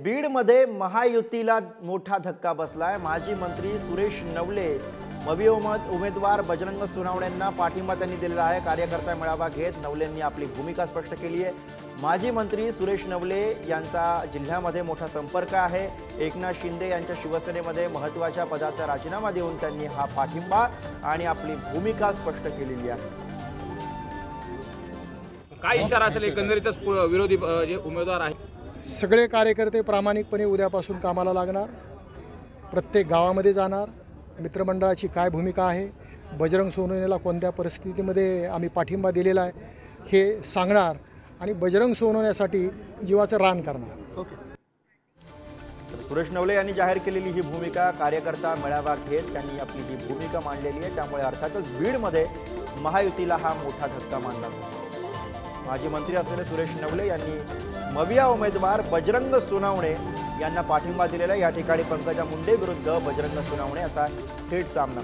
बीडमध्ये महायुतीला मोठा धक्का बसलाय। माजी मंत्री सुरेश नवले मवी उमेदवार बजरंग सोनवणेंना पाठिंबा त्यांनी दिलेला आहे। कार्यकर्ता मेळावा घेत नवलेंनी आपली भूमिका स्पष्ट केली आहे। माजी मंत्री सुरेश नवले यांचा जिल्ह्यामध्ये मोठा संपर्क आहे। एकनाथ शिंदे यांच्या शिवसेनेमध्ये महत्त्वाच्या पदाचा राजीनामा देऊन त्यांनी हा पाठिंबा आणि आपली भूमिका स्पष्ट केलेली आहे। काय इशारा असेल एकंदरीतच विरोधी जे उमेदवार आहेत सगळे कार्यकर्ते प्रामाणिकपणे उद्यापासून कामाला लागणार, प्रत्येक गावामध्ये जाणार, मित्रमंडळाची काय भूमिका आहे, बजरंग सोनवणेला कोणत्या परिस्थितीमध्ये आम्ही पाठिंबा दिलेला आहे हे सांगणार आणि बजरंग सोनवण्यासाठी जीवाचं रान करणार। तर सुरेश नवले यांनी जाहीर केलेली ही भूमिका कार्यकर्ता मेळावा घेत त्यांनी आपली ही भूमिका मांडलेली आहे। त्यामुळे अर्थातच बीडमध्ये महायुतीला हा मोठा धक्का मानला। माजी मंत्री असलेले सुरेश नवले यांनी मविया उमेदवार बजरंग सोनवणे यांना पाठिंबा दिलेला। या ठिकाणी पंकजा मुंडे विरुद्ध बजरंग सोनवणे असा थेट सामना।